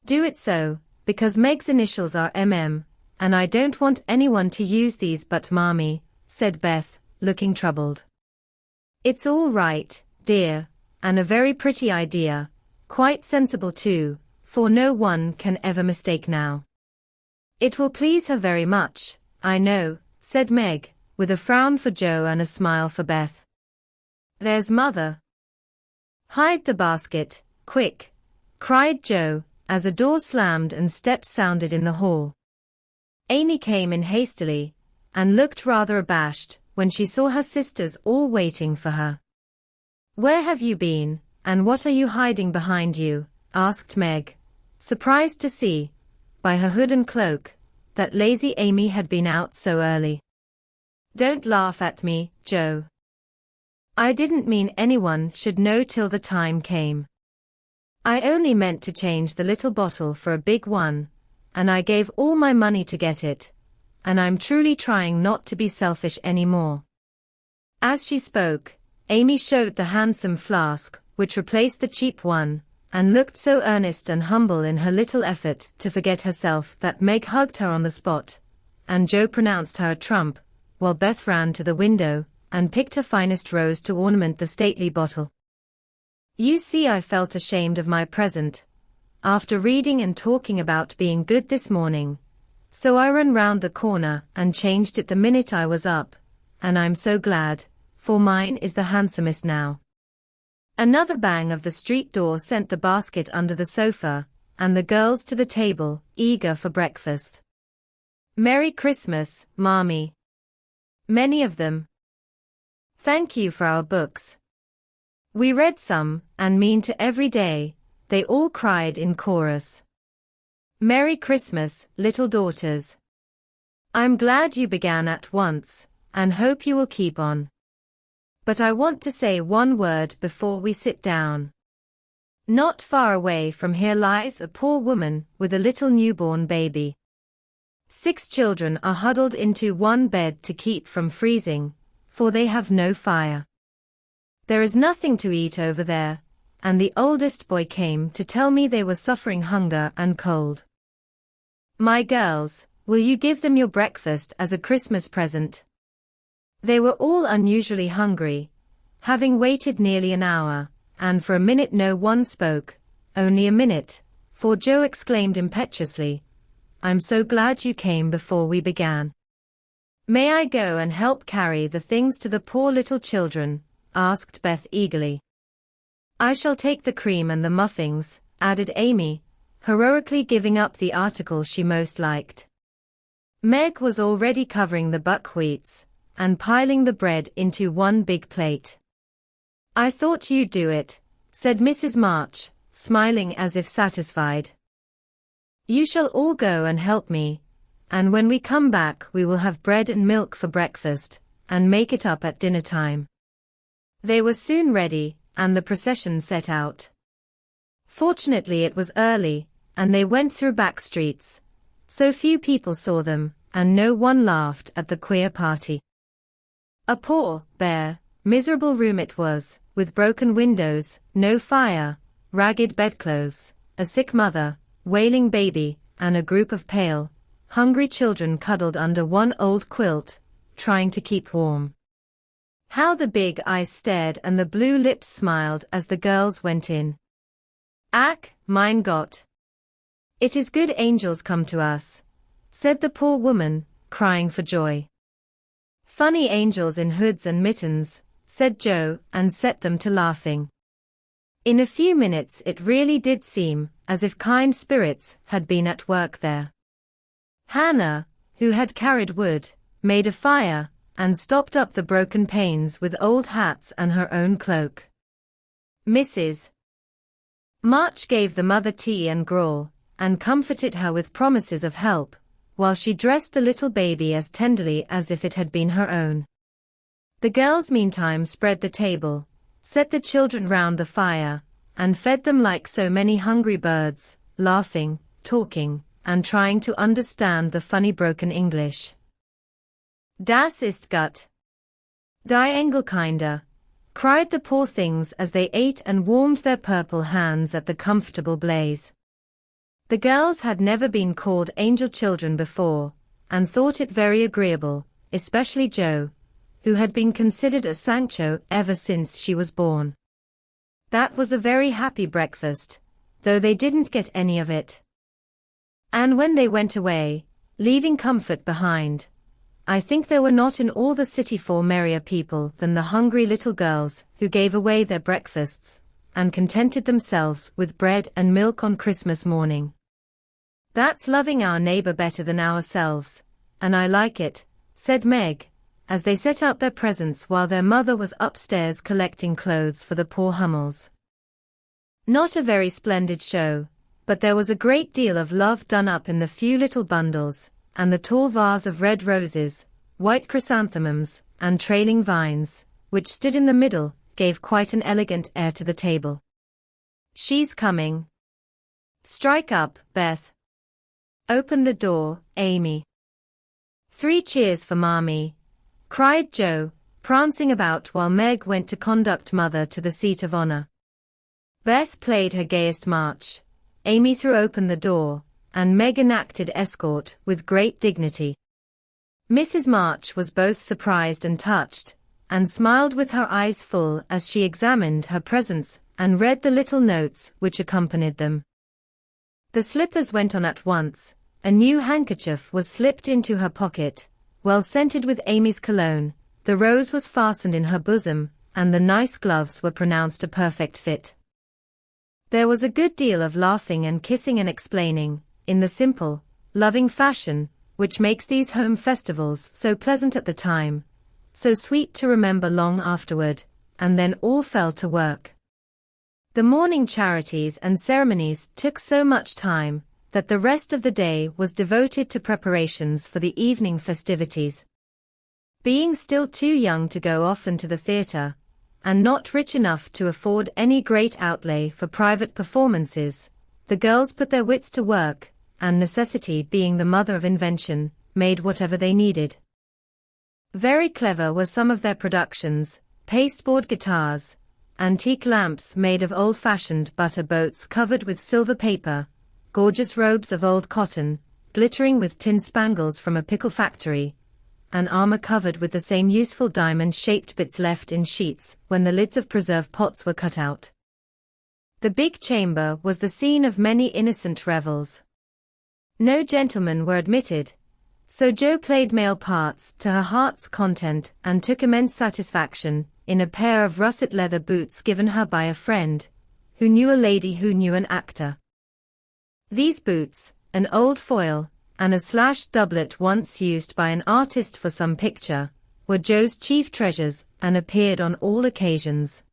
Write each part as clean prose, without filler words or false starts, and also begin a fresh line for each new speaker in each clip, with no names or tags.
Do it so, because Meg's initials are MM, and I don't want anyone to use these but Mommy, said Beth, looking troubled. It's all right, dear, and a very pretty idea, quite sensible too, for no one can ever mistake now. It will please her very much, I know, said Meg, with a frown for Joe and a smile for Beth. There's Mother. Hide the basket, quick, cried Joe, as a door slammed and steps sounded in the hall. Amy came in hastily, and looked rather abashed when she saw her sisters all waiting for her. Where have you been, and what are you hiding behind you? Asked Meg, surprised to see, by her hood and cloak, that lazy Amy had been out so early. Don't laugh at me, Joe. I didn't mean anyone should know till the time came. I only meant to change the little bottle for a big one, and I gave all my money to get it, and I'm truly trying not to be selfish anymore. As she spoke, Amy showed the handsome flask, which replaced the cheap one, and looked so earnest and humble in her little effort to forget herself that Meg hugged her on the spot, and Joe pronounced her a trump, while Beth ran to the window and picked her finest rose to ornament the stately bottle. You see, I felt ashamed of my present, after reading and talking about being good this morning, so I ran round the corner and changed it the minute I was up, and I'm so glad, for mine is the handsomest now. Another bang of the street door sent the basket under the sofa, and the girls to the table, eager for breakfast. Merry Christmas, Mommy. Many of them. Thank you for our books. We read some, and mean to every day, they all cried in chorus. Merry Christmas, little daughters. I'm glad you began at once, and hope you will keep on. But I want to say one word before we sit down. Not far away from here lies a poor woman with a little newborn baby. 6 children are huddled into one bed to keep from freezing, for they have no fire. There is nothing to eat over there, and the oldest boy came to tell me they were suffering hunger and cold. My girls, will you give them your breakfast as a Christmas present? They were all unusually hungry, having waited nearly an hour, and for a minute no one spoke, only a minute, for Joe exclaimed impetuously, I'm so glad you came before we began. May I go and help carry the things to the poor little children? Asked Beth eagerly. I shall take the cream and the muffins, added Amy, heroically giving up the article she most liked. Meg was already covering the buckwheats, and piling the bread into one big plate. I thought you'd do it, said Mrs. March, smiling as if satisfied. You shall all go and help me, and when we come back we will have bread and milk for breakfast, and make it up at dinner time. They were soon ready, and the procession set out. Fortunately it was early, and they went through back streets, so few people saw them, and no one laughed at the queer party. A poor, bare, miserable room it was, with broken windows, no fire, ragged bedclothes, a sick mother, wailing baby, and a group of pale, hungry children cuddled under one old quilt, trying to keep warm. How the big eyes stared and the blue lips smiled as the girls went in. Ach, mein Gott! It is good angels come to us, said the poor woman, crying for joy. Funny angels in hoods and mittens, said Joe, and set them to laughing. In a few minutes it really did seem as if kind spirits had been at work there. Hannah, who had carried wood, made a fire, and stopped up the broken panes with old hats and her own cloak. Mrs. March gave the mother tea and gruel, and comforted her with promises of help, while she dressed the little baby as tenderly as if it had been her own. The girls meantime spread the table, set the children round the fire, and fed them like so many hungry birds, laughing, talking, and trying to understand the funny broken English. Das ist gut. Die Engelkinder, cried the poor things as they ate and warmed their purple hands at the comfortable blaze. The girls had never been called angel children before, and thought it very agreeable, especially Jo, who had been considered a Sancho ever since she was born. That was a very happy breakfast, though they didn't get any of it. And when they went away, leaving comfort behind, I think there were not in all the city 4 merrier people than the hungry little girls who gave away their breakfasts, and contented themselves with bread and milk on Christmas morning. That's loving our neighbor better than ourselves, and I like it, said Meg, as they set out their presents while their mother was upstairs collecting clothes for the poor Hummels. Not a very splendid show, but there was a great deal of love done up in the few little bundles, and the tall vase of red roses, white chrysanthemums, and trailing vines, which stood in the middle, gave quite an elegant air to the table. She's coming. Strike up, Beth. Open the door, Amy. 3 cheers for Mommy, cried Jo, prancing about while Meg went to conduct Mother to the seat of honor. Beth played her gayest march, Amy threw open the door, and Meg enacted escort with great dignity. Mrs. March was both surprised and touched, and smiled with her eyes full as she examined her presents and read the little notes which accompanied them. The slippers went on at once, a new handkerchief was slipped into her pocket, well scented with Amy's cologne, the rose was fastened in her bosom, and the nice gloves were pronounced a perfect fit. There was a good deal of laughing and kissing and explaining, in the simple, loving fashion, which makes these home festivals so pleasant at the time, so sweet to remember long afterward, and then all fell to work. The morning charities and ceremonies took so much time, that the rest of the day was devoted to preparations for the evening festivities. Being still too young to go often to the theatre, and not rich enough to afford any great outlay for private performances, the girls put their wits to work, and necessity being the mother of invention, made whatever they needed. Very clever were some of their productions: pasteboard guitars, antique lamps made of old-fashioned butter boats covered with silver paper, gorgeous robes of old cotton, glittering with tin spangles from a pickle factory, an armor covered with the same useful diamond-shaped bits left in sheets when the lids of preserve pots were cut out. The big chamber was the scene of many innocent revels. No gentlemen were admitted, so Jo played male parts to her heart's content and took immense satisfaction in a pair of russet leather boots given her by a friend, who knew a lady who knew an actor. These boots, an old foil, and a slashed doublet once used by an artist for some picture, were Jo's chief treasures and appeared on all occasions.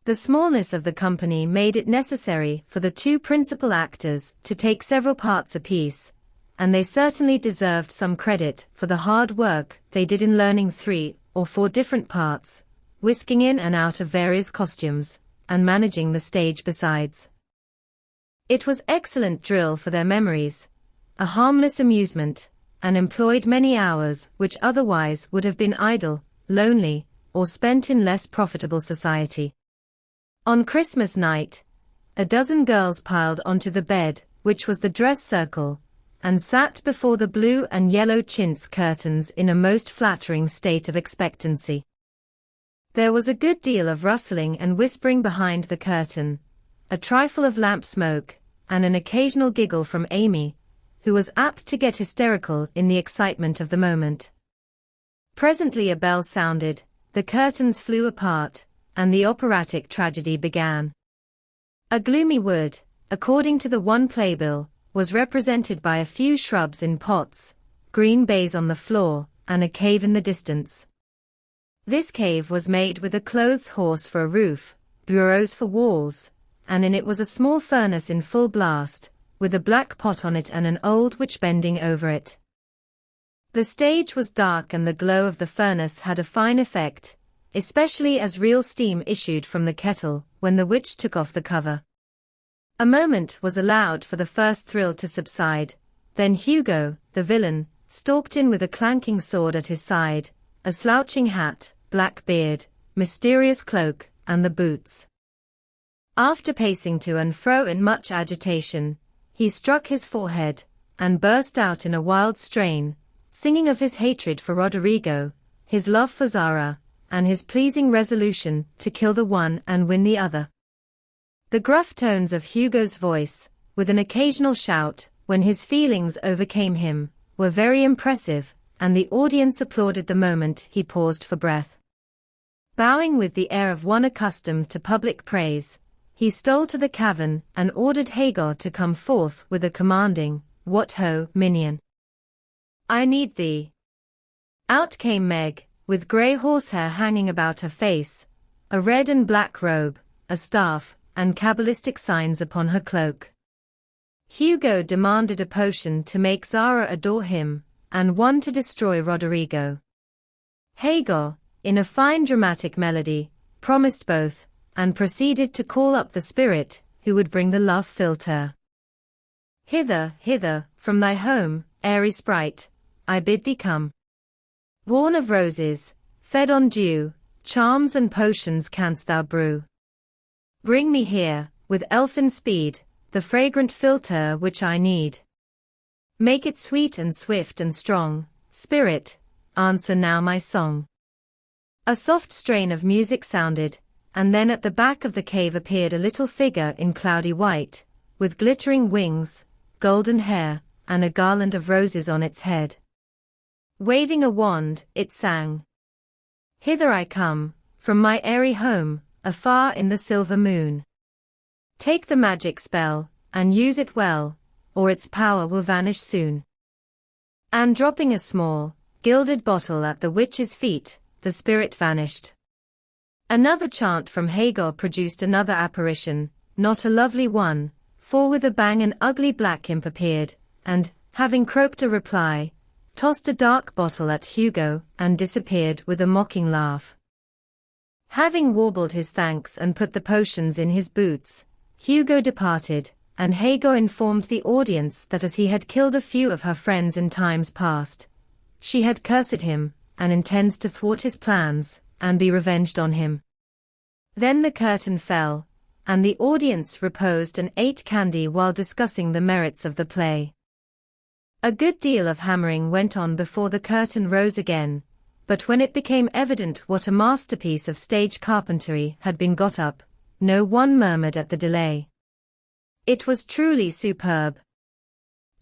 The smallness of the company made it necessary for the 2 principal actors to take several parts apiece, and they certainly deserved some credit for the hard work they did in learning 3 or 4 different parts, whisking in and out of various costumes, and managing the stage besides. It was excellent drill for their memories, a harmless amusement, and employed many hours which otherwise would have been idle, lonely, or spent in less profitable society. On Christmas night, a dozen girls piled onto the bed, which was the dress circle, and sat before the blue and yellow chintz curtains in a most flattering state of expectancy. There was a good deal of rustling and whispering behind the curtain, a trifle of lamp smoke, and an occasional giggle from Amy, who was apt to get hysterical in the excitement of the moment. Presently a bell sounded, the curtains flew apart, and the operatic tragedy began. A gloomy wood, according to the one playbill, was represented by a few shrubs in pots, green baize on the floor, and a cave in the distance. This cave was made with a clothes horse for a roof, bureaus for walls, and in it was a small furnace in full blast, with a black pot on it and an old witch bending over it. The stage was dark and the glow of the furnace had a fine effect, especially as real steam issued from the kettle when the witch took off the cover. A moment was allowed for the first thrill to subside, then Hugo, the villain, stalked in with a clanking sword at his side, a slouching hat, black beard, mysterious cloak, and the boots. After pacing to and fro in much agitation, he struck his forehead, and burst out in a wild strain, singing of his hatred for Roderigo, his love for Zara, and his pleasing resolution to kill the one and win the other. The gruff tones of Hugo's voice, with an occasional shout, when his feelings overcame him, were very impressive, and the audience applauded the moment he paused for breath. Bowing with the air of one accustomed to public praise, he stole to the cavern and ordered Hagar to come forth with a commanding, "What ho, minion! I need thee." Out came Meg, with grey horsehair hanging about her face, a red and black robe, a staff, and cabalistic signs upon her cloak. Hugo demanded a potion to make Zara adore him, and one to destroy Roderigo. Hagar, in a fine dramatic melody, promised both, and proceeded to call up the spirit, who would bring the love philtre. "Hither, hither, from thy home, airy sprite, I bid thee come. Born of roses, fed on dew, charms and potions canst thou brew. Bring me here, with elfin speed, the fragrant philtre which I need. Make it sweet and swift and strong, spirit, answer now my song." A soft strain of music sounded, and then at the back of the cave appeared a little figure in cloudy white, with glittering wings, golden hair, and a garland of roses on its head. Waving a wand, it sang, "Hither I come, from my airy home, afar in the silver moon. Take the magic spell, and use it well, or its power will vanish soon." And dropping a small, gilded bottle at the witch's feet, the spirit vanished. Another chant from Hagar produced another apparition, not a lovely one, for with a bang an ugly black imp appeared, and, having croaked a reply, tossed a dark bottle at Hugo, and disappeared with a mocking laugh. Having warbled his thanks and put the potions in his boots, Hugo departed, and Hagar informed the audience that as he had killed a few of her friends in times past, she had cursed him, and intends to thwart his plans, and be revenged on him. Then the curtain fell, and the audience reposed and ate candy while discussing the merits of the play. A good deal of hammering went on before the curtain rose again, but when it became evident what a masterpiece of stage carpentry had been got up, no one murmured at the delay. It was truly superb.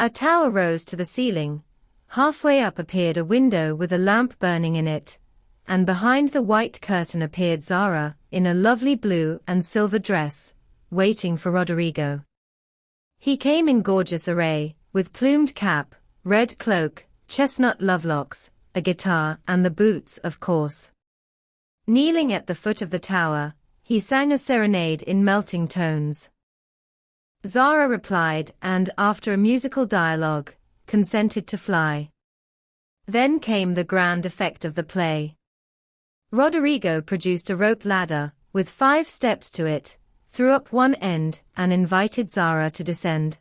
A tower rose to the ceiling, halfway up appeared a window with a lamp burning in it, and behind the white curtain appeared Zara, in a lovely blue and silver dress, waiting for Roderigo. He came in gorgeous array, with plumed cap, red cloak, chestnut lovelocks, a guitar and the boots of course. Kneeling at the foot of the tower, he sang a serenade in melting tones. Zara replied and, after a musical dialogue, consented to fly. Then came the grand effect of the play. Roderigo produced a rope ladder, with 5 steps to it, threw up one end, and invited Zara to descend.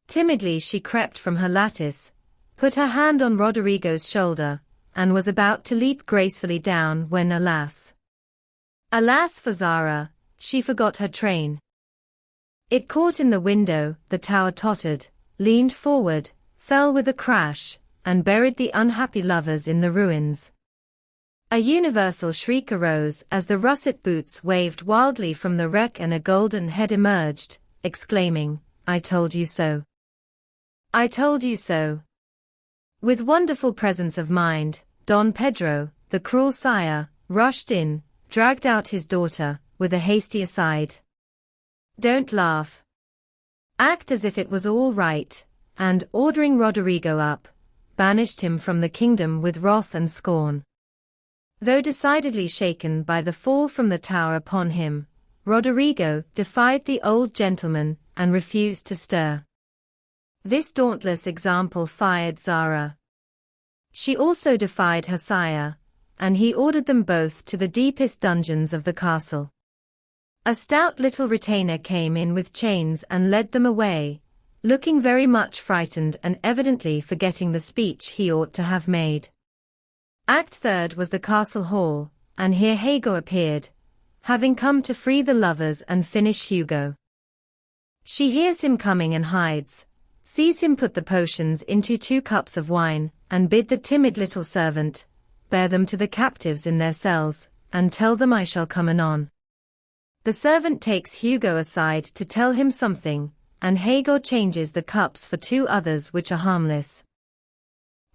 Timidly she crept from her lattice, put her hand on Roderigo's shoulder, and was about to leap gracefully down when alas! Alas for Zara, she forgot her train. It caught in the window, the tower tottered, leaned forward, fell with a crash, and buried the unhappy lovers in the ruins. A universal shriek arose as the russet boots waved wildly from the wreck and a golden head emerged, exclaiming, "I told you so! I told you so!" With wonderful presence of mind, Don Pedro, the cruel sire, rushed in, dragged out his daughter, with a hasty aside. "Don't laugh. Act as if it was all right," and, ordering Roderigo up, banished him from the kingdom with wrath and scorn. Though decidedly shaken by the fall from the tower upon him, Roderigo defied the old gentleman and refused to stir. This dauntless example fired Zara. She also defied her sire, and he ordered them both to the deepest dungeons of the castle. A stout little retainer came in with chains and led them away, looking very much frightened and evidently forgetting the speech he ought to have made. Act third was the castle hall, and here Hagar appeared, having come to free the lovers and finish Hugo. She hears him coming and hides, sees him put the potions into 2 cups of wine, and bid the timid little servant bear them to the captives in their cells, and tell them I shall come anon. The servant takes Hugo aside to tell him something, and Hagar changes the cups for 2 others which are harmless.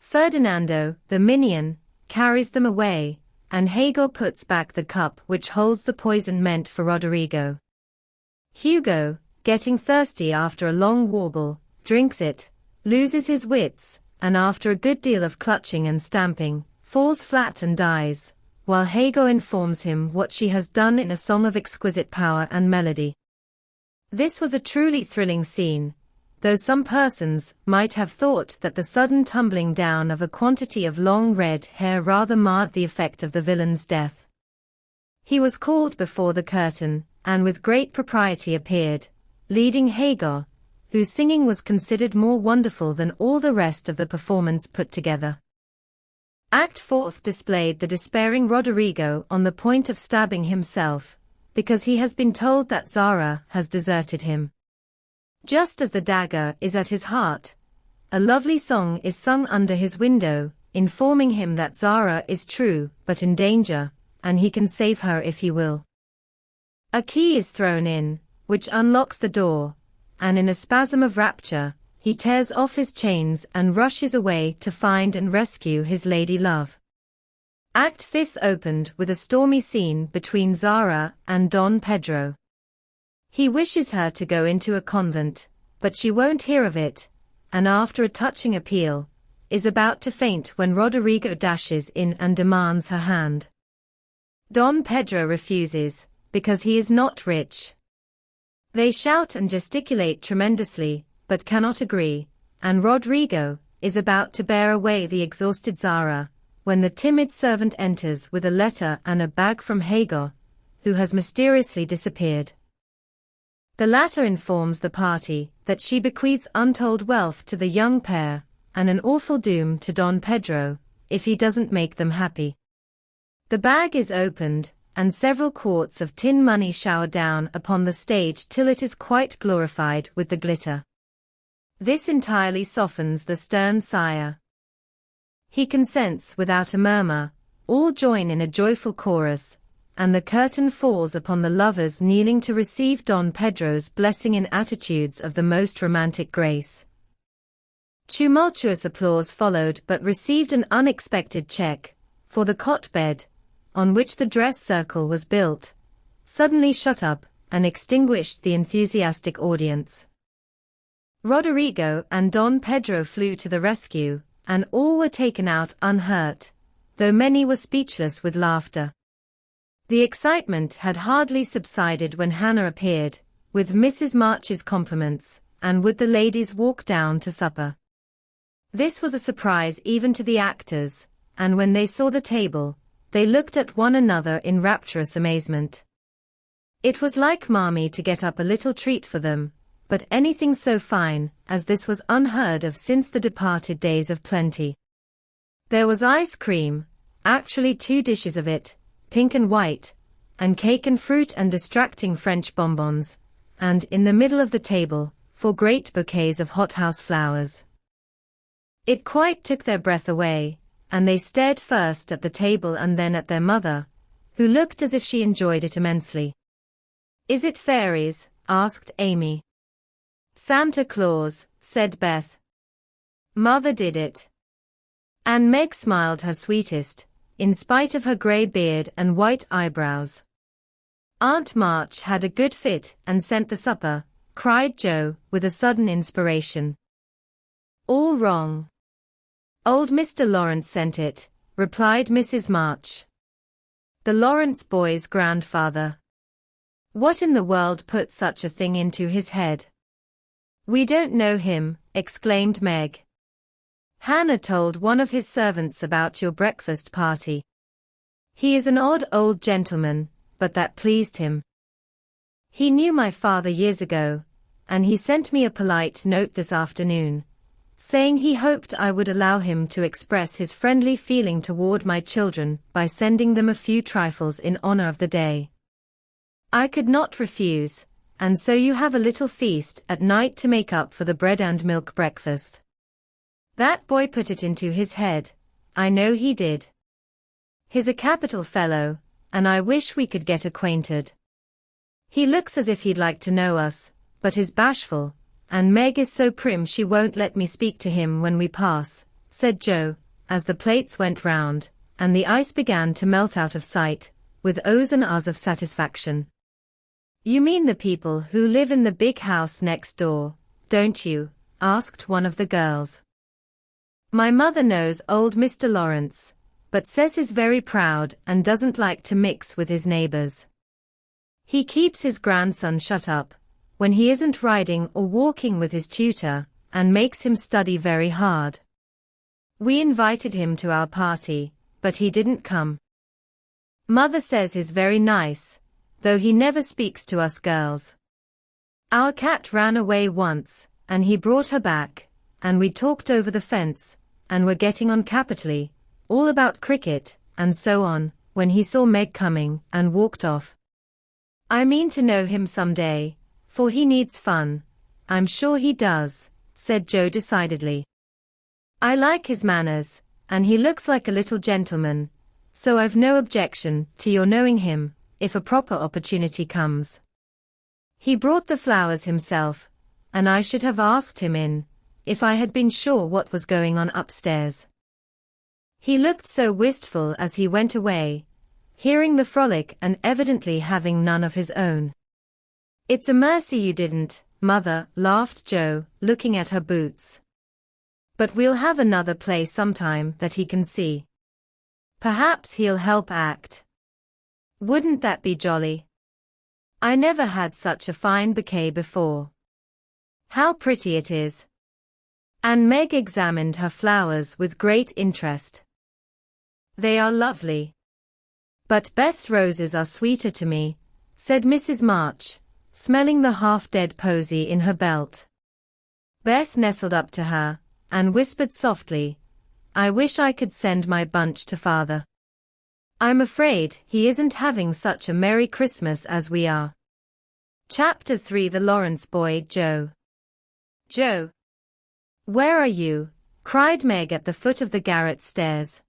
Ferdinando, the minion, carries them away, and Hagar puts back the cup which holds the poison meant for Roderigo. Hugo, getting thirsty after a long warble, drinks it, loses his wits, and after a good deal of clutching and stamping, falls flat and dies, while Hagar informs him what she has done in a song of exquisite power and melody. This was a truly thrilling scene, though some persons might have thought that the sudden tumbling down of a quantity of long red hair rather marred the effect of the villain's death. He was called before the curtain, and with great propriety appeared, leading Hagar, whose singing was considered more wonderful than all the rest of the performance put together. Act 4 displayed the despairing Roderigo on the point of stabbing himself, because he has been told that Zara has deserted him. Just as the dagger is at his heart, a lovely song is sung under his window, informing him that Zara is true but in danger, and he can save her if he will. A key is thrown in, which unlocks the door, and in a spasm of rapture, he tears off his chains and rushes away to find and rescue his lady love. Act 5 opened with a stormy scene between Zara and Don Pedro. He wishes her to go into a convent, but she won't hear of it, and after a touching appeal, is about to faint when Roderigo dashes in and demands her hand. Don Pedro refuses, because he is not rich. They shout and gesticulate tremendously, but cannot agree, and Roderigo is about to bear away the exhausted Zara, when the timid servant enters with a letter and a bag from Hagar, who has mysteriously disappeared. The latter informs the party that she bequeaths untold wealth to the young pair, and an awful doom to Don Pedro, if he doesn't make them happy. The bag is opened, and several quarts of tin money shower down upon the stage till it is quite glorified with the glitter. This entirely softens the stern sire. He consents without a murmur, all join in a joyful chorus, and the curtain falls upon the lovers kneeling to receive Don Pedro's blessing in attitudes of the most romantic grace. Tumultuous applause followed but received an unexpected check, for the cot bed, on which the dress circle was built, suddenly shut up, and extinguished the enthusiastic audience. Roderigo and Don Pedro flew to the rescue, and all were taken out unhurt, though many were speechless with laughter. The excitement had hardly subsided when Hannah appeared, with Mrs. March's compliments, and would the ladies walk down to supper. This was a surprise even to the actors, and when they saw the table, they looked at one another in rapturous amazement. It was like Mammy to get up a little treat for them, but anything so fine as this was unheard of since the departed days of plenty. There was ice cream, actually 2 dishes of it, pink and white, and cake and fruit and distracting French bonbons, and in the middle of the table, 4 great bouquets of hothouse flowers. It quite took their breath away, and they stared first at the table and then at their mother, who looked as if she enjoyed it immensely. "Is it fairies?" asked Amy. "Santa Claus," said Beth. "Mother did it." And Meg smiled her sweetest, in spite of her grey beard and white eyebrows. "Aunt March had a good fit and sent the supper," cried Joe, with a sudden inspiration. "All wrong. Old Mr. Lawrence sent it," replied Mrs. March. "The Lawrence boy's grandfather. What in the world put such a thing into his head?" "We don't know him," exclaimed Meg. "Hannah told one of his servants about your breakfast party. He is an odd old gentleman, but that pleased him. He knew my father years ago, and he sent me a polite note this afternoon, saying he hoped I would allow him to express his friendly feeling toward my children by sending them a few trifles in honor of the day. I could not refuse, and so you have a little feast at night to make up for the bread and milk breakfast. That boy put it into his head. I know he did. He's a capital fellow, and I wish we could get acquainted. He looks as if he'd like to know us, but is bashful, and Meg is so prim she won't let me speak to him when we pass, said Joe, as the plates went round, and the ice began to melt out of sight, with ohs and ahs of satisfaction. You mean the people who live in the big house next door, don't you? Asked one of the girls. My mother knows old Mr. Lawrence, but says he's very proud and doesn't like to mix with his neighbors. He keeps his grandson shut up when he isn't riding or walking with his tutor, and makes him study very hard. We invited him to our party, but he didn't come. Mother says he's very nice, though he never speaks to us girls. Our cat ran away once, and he brought her back, and we talked over the fence, and were getting on capitally, all about cricket, and so on, when he saw Meg coming, and walked off. I mean to know him some day, for he needs fun. I'm sure he does, said Joe decidedly. I like his manners, and he looks like a little gentleman, so I've no objection to your knowing him, if a proper opportunity comes. He brought the flowers himself, and I should have asked him in, if I had been sure what was going on upstairs. He looked so wistful as he went away, hearing the frolic and evidently having none of his own. It's a mercy you didn't, Mother, laughed Joe, looking at her boots. But we'll have another play sometime that he can see. Perhaps he'll help act. Wouldn't that be jolly? I never had such a fine bouquet before. How pretty it is. And Meg examined her flowers with great interest. They are lovely. But Beth's roses are sweeter to me, said Mrs. March, smelling the half-dead posy in her belt. Beth nestled up to her, and whispered softly, I wish I could send my bunch to Father. I'm afraid he isn't having such a Merry Christmas as we are. Chapter 3 The Lawrence Boy, Joe. Joe! Where are you? Cried Meg at the foot of the garret stairs.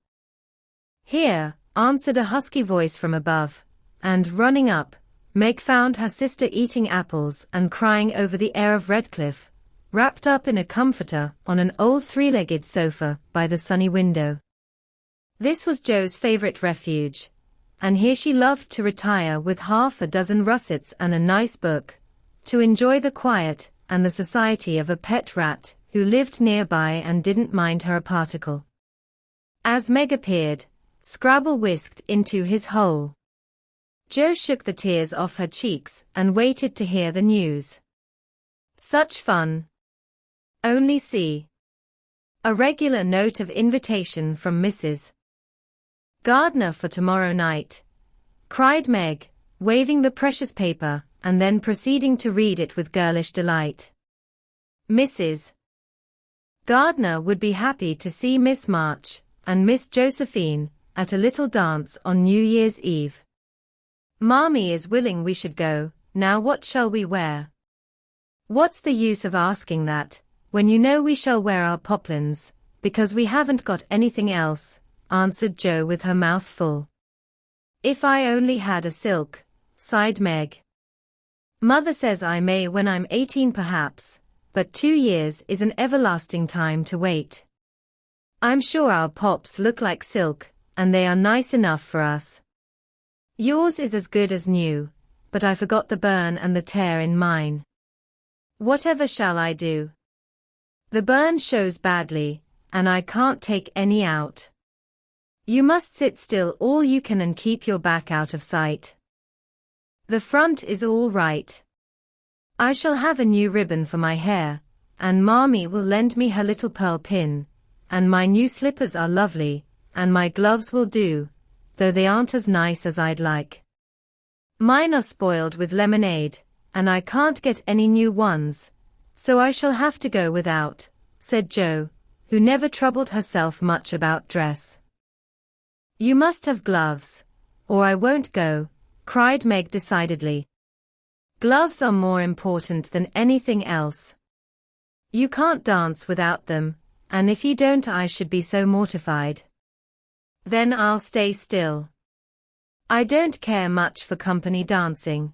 Here, answered a husky voice from above, and running up, Meg found her sister eating apples and crying over the heir of Redcliffe, wrapped up in a comforter on an old three-legged sofa by the sunny window. This was Joe's favorite refuge, and here she loved to retire with half a dozen russets and a nice book, to enjoy the quiet and the society of a pet rat who lived nearby and didn't mind her a particle. As Meg appeared, Scrabble whisked into his hole. Joe shook the tears off her cheeks and waited to hear the news. Such fun! Only see. A regular note of invitation from Mrs. Gardner for tomorrow night, cried Meg, waving the precious paper, and then proceeding to read it with girlish delight. Mrs. Gardner would be happy to see Miss March and Miss Josephine at a little dance on New Year's Eve. Mommy is willing we should go. Now what shall we wear? What's the use of asking that, when you know we shall wear our poplins, because we haven't got anything else, answered Joe with her mouth full. If I only had a silk, sighed Meg. Mother says I may when I'm 18 perhaps, but 2 years is an everlasting time to wait. I'm sure our pops look like silk, and they are nice enough for us. Yours is as good as new, but I forgot the burn and the tear in mine. Whatever shall I do? The burn shows badly, and I can't take any out. You must sit still all you can and keep your back out of sight. The front is all right. I shall have a new ribbon for my hair, and Mommy will lend me her little pearl pin, and my new slippers are lovely, and my gloves will do, though they aren't as nice as I'd like. Mine are spoiled with lemonade, and I can't get any new ones, so I shall have to go without, said Joe, who never troubled herself much about dress. You must have gloves, or I won't go, cried Meg decidedly. Gloves are more important than anything else. You can't dance without them, and if you don't I should be so mortified. Then I'll stay still. I don't care much for company dancing.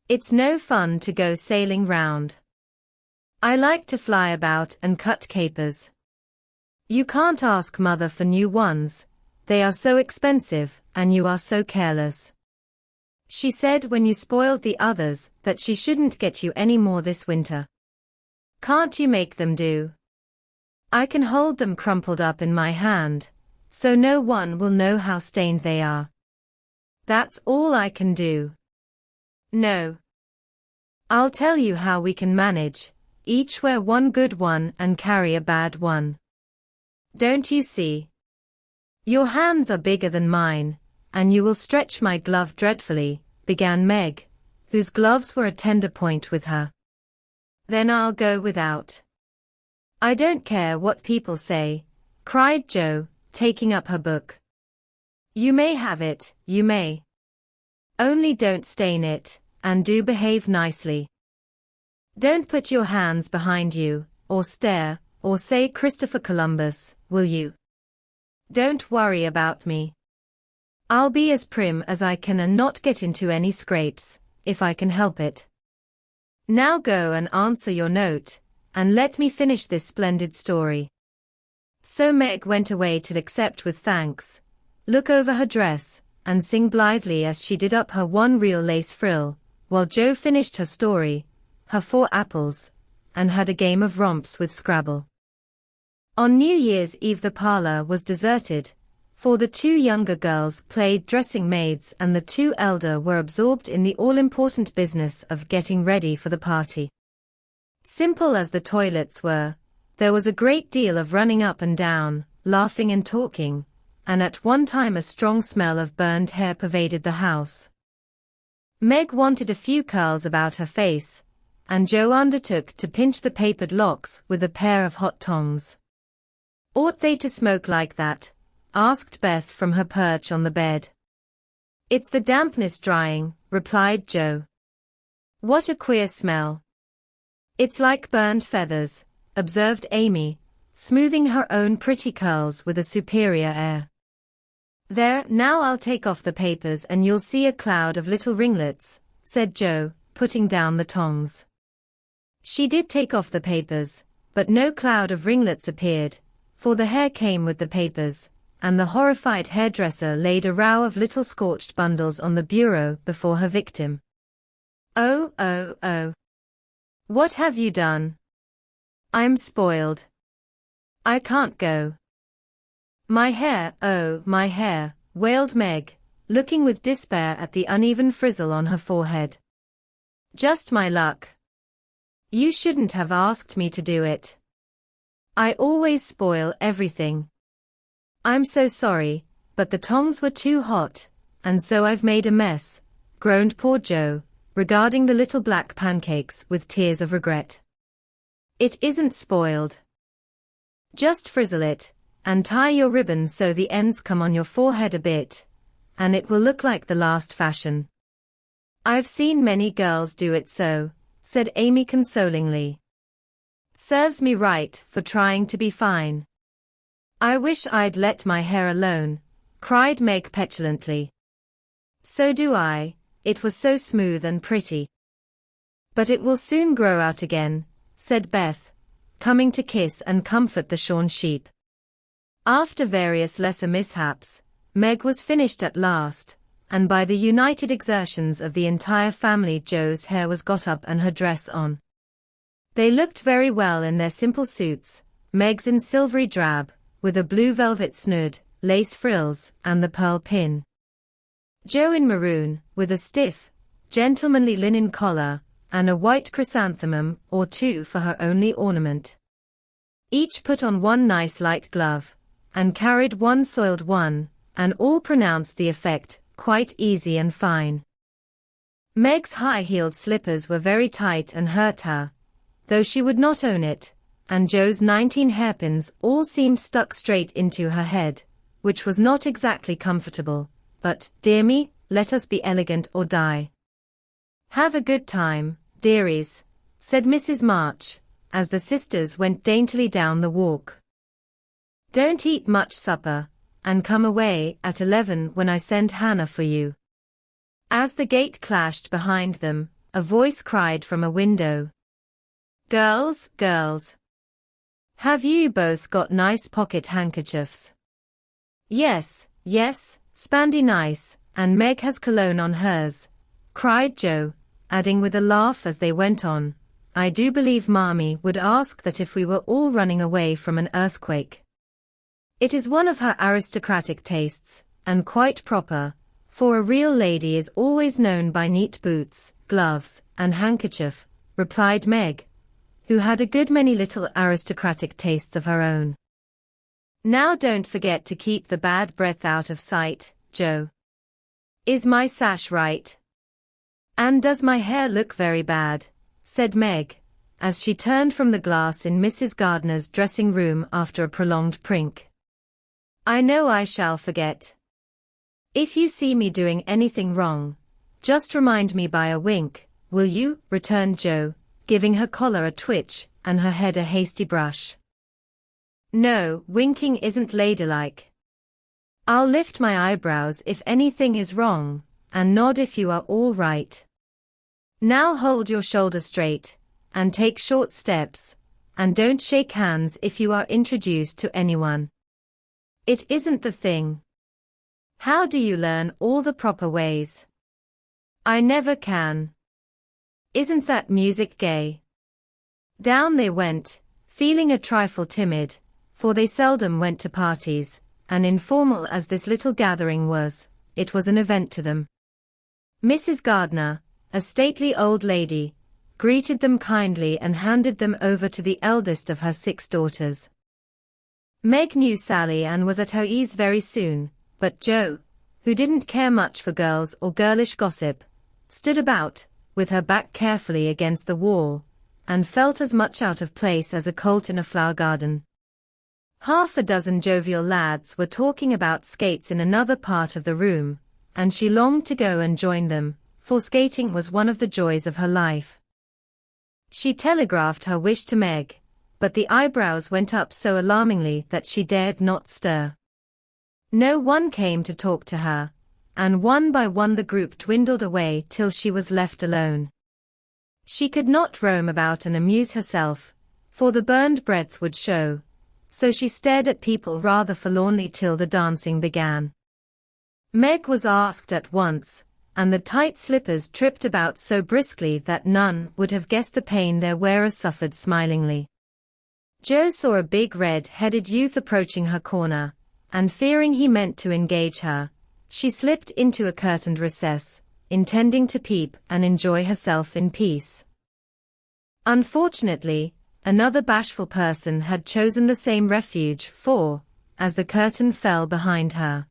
It's no fun to go sailing round. I like to fly about and cut capers. You can't ask mother for new ones, they are so expensive, and you are so careless. She said when you spoiled the others that she shouldn't get you any more this winter. Can't you make them do? I can hold them crumpled up in my hand, so no one will know how stained they are. That's all I can do. No. I'll tell you how we can manage, each wear one good one and carry a bad one. Don't you see? Your hands are bigger than mine, and you will stretch my glove dreadfully, began Meg, whose gloves were a tender point with her. Then I'll go without. I don't care what people say, cried Jo, taking up her book. You may have it, you may. Only don't stain it, and do behave nicely. Don't put your hands behind you, or stare, or say Christopher Columbus, will you? Don't worry about me. I'll be as prim as I can and not get into any scrapes, if I can help it. Now go and answer your note, and let me finish this splendid story. So Meg went away to accept with thanks, look over her dress, and sing blithely as she did up her one real lace frill, while Jo finished her story, her 4 apples, and had a game of romps with Scrabble. On New Year's Eve the parlor was deserted, for the 2 younger girls played dressing maids and the 2 elder were absorbed in the all-important business of getting ready for the party. Simple as the toilets were, there was a great deal of running up and down, laughing and talking, and at one time a strong smell of burned hair pervaded the house. Meg wanted a few curls about her face, and Jo undertook to pinch the papered locks with a pair of hot tongs. Ought they to smoke like that? Asked Beth from her perch on the bed. It's the dampness drying, replied Jo. What a queer smell. It's like burned feathers, observed Amy, smoothing her own pretty curls with a superior air. There, now I'll take off the papers and you'll see a cloud of little ringlets, said Jo, putting down the tongs. She did take off the papers, but no cloud of ringlets appeared, for the hair came with the papers, and the horrified hairdresser laid a row of little scorched bundles on the bureau before her victim. Oh, oh, oh. What have you done? I'm spoiled. I can't go. My hair, oh, my hair, wailed Meg, looking with despair at the uneven frizzle on her forehead. Just my luck. You shouldn't have asked me to do it. I always spoil everything. I'm so sorry, but the tongs were too hot, and so I've made a mess, groaned poor Jo, regarding the little black pancakes with tears of regret. It isn't spoiled. Just frizzle it, and tie your ribbon so the ends come on your forehead a bit, and it will look like the last fashion. I've seen many girls do it so, said Amy consolingly. Serves me right for trying to be fine. I wish I'd let my hair alone, cried Meg petulantly. So do I, it was so smooth and pretty. But it will soon grow out again, said Beth, coming to kiss and comfort the shorn sheep. After various lesser mishaps, Meg was finished at last, and by the united exertions of the entire family Jo's hair was got up and her dress on. They looked very well in their simple suits, Meg's in silvery drab, with a blue velvet snood, lace frills, and the pearl pin. Jo in maroon, with a stiff, gentlemanly linen collar, and a white chrysanthemum or 2 for her only ornament. Each put on one nice light glove, and carried one soiled one, and all pronounced the effect quite easy and fine. Meg's high-heeled slippers were very tight and hurt her, though she would not own it, and Jo's 19 hairpins all seemed stuck straight into her head, which was not exactly comfortable, but, dear me, let us be elegant or die. Have a good time, dearies, said Mrs. March, as the sisters went daintily down the walk. Don't eat much supper, and come away at 11 when I send Hannah for you. As the gate clashed behind them, a voice cried from a window. Girls, girls. Have you both got nice pocket handkerchiefs? Yes, yes, Spandy nice, and Meg has cologne on hers, cried Joe, adding with a laugh as they went on, I do believe Marmee would ask that if we were all running away from an earthquake. It is one of her aristocratic tastes, and quite proper, for a real lady is always known by neat boots, gloves, and handkerchief, replied Meg, who had a good many little aristocratic tastes of her own. Now don't forget to keep the bad breath out of sight, Joe. Is my sash right? And does my hair look very bad? Said Meg, as she turned from the glass in Mrs. Gardner's dressing room after a prolonged prink. I know I shall forget. If you see me doing anything wrong, just remind me by a wink, will you? Returned Joe, giving her collar a twitch and her head a hasty brush. No, winking isn't ladylike. I'll lift my eyebrows if anything is wrong, and nod if you are all right. Now hold your shoulders straight, and take short steps, and don't shake hands if you are introduced to anyone. It isn't the thing. How do you learn all the proper ways? I never can. Isn't that music gay? Down they went, feeling a trifle timid, for they seldom went to parties, and informal as this little gathering was, it was an event to them. Mrs. Gardner, a stately old lady, greeted them kindly and handed them over to the eldest of her 6 daughters. Meg knew Sally and was at her ease very soon, but Joe, who didn't care much for girls or girlish gossip, stood about, with her back carefully against the wall, and felt as much out of place as a colt in a flower garden. Half a dozen jovial lads were talking about skates in another part of the room, and she longed to go and join them, for skating was one of the joys of her life. She telegraphed her wish to Meg, but the eyebrows went up so alarmingly that she dared not stir. No one came to talk to her, and one by one the group dwindled away till she was left alone. She could not roam about and amuse herself, for the burned breath would show, so she stared at people rather forlornly till the dancing began. Meg was asked at once, and the tight slippers tripped about so briskly that none would have guessed the pain their wearer suffered smilingly. Joe saw a big red-headed youth approaching her corner, and fearing he meant to engage her, she slipped into a curtained recess, intending to peep and enjoy herself in peace. Unfortunately, another bashful person had chosen the same refuge, for, as the curtain fell behind her,